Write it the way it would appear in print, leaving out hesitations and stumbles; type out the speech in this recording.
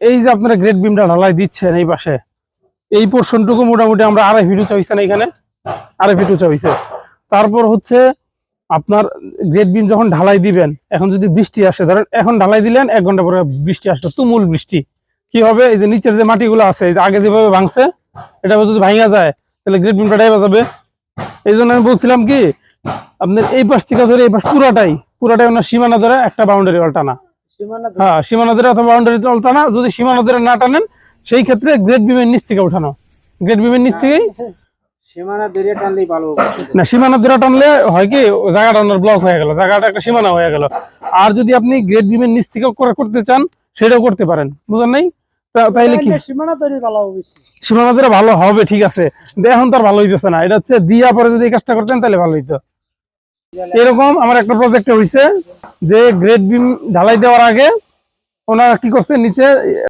এই যে আপনারা গ্রেড বিমটা ঢালাই দিচ্ছেন এই পাশে, এই পোর্শনটুকু মোটামুটি আমরা 2.5 ফিট উঁচা হয়েছে না, এখানে 2.5 ফিট উঁচা হয়েছে। তারপর হচ্ছে আপনার গ্রেড বিম যখন ঢালাই দিবেন, এখন যদি বৃষ্টি আসে, ধরেন এখন ঢালাই দিলেন, 1 ঘন্টা পরে বৃষ্টি আসলো, তুমুল বৃষ্টি, কি হবে? এই যে নিচের যে মাটিগুলো আছে, এই যে আগে যেভাবে ভাঙছে, এটা যদি ভাঙা যায় তাহলে গ্রেড বিমটা ডাইবা যাবে। এই জন্য আমি বলছিলাম কি, আপনার এই পাশ থেকে ধরে এই পাশ পুরাটাই ওনার সীমানা ধরে একটা বাউন্ডারি ওয়াল টানা। হ্যাঁ, সীমানা ধরে অথবা বাউন্ডারি ওয়াল টানা। যদি সীমানা ধরে না টানেন, সেই ক্ষেত্রে গ্রেড বিমের নিচ থেকে উঠানো। গ্রেড বিমের নিচ থেকেই সীমানা ধরে টানলেই ভালো না, সীমানা ধরে টানলে হয় কি, জায়গাটা ওনার ব্লক হয়ে গেল, জায়গাটা একটা সীমানা হয়ে গেল। আর যদি আপনি গ্রেড বিমের নিচ থেকে করতে চান, সেটাও করতে পারেন, বুঝলেন নাই? তাইলে কি সীমানা ধরে ভালো হবে, সীমানা ধরে ভালো হবে, ঠিক আছে। এখন তো আর ভালো হইতেছে না, এটা হচ্ছে দিয়া পরে যদি এই কাজটা করতেন তাহলে ভালো হইতো। এরকম আমার একটা প্রজেক্টে হইছে যে গ্রেড বিম ঢালাই দেওয়ার আগে ওনারা কি করছে, নিচে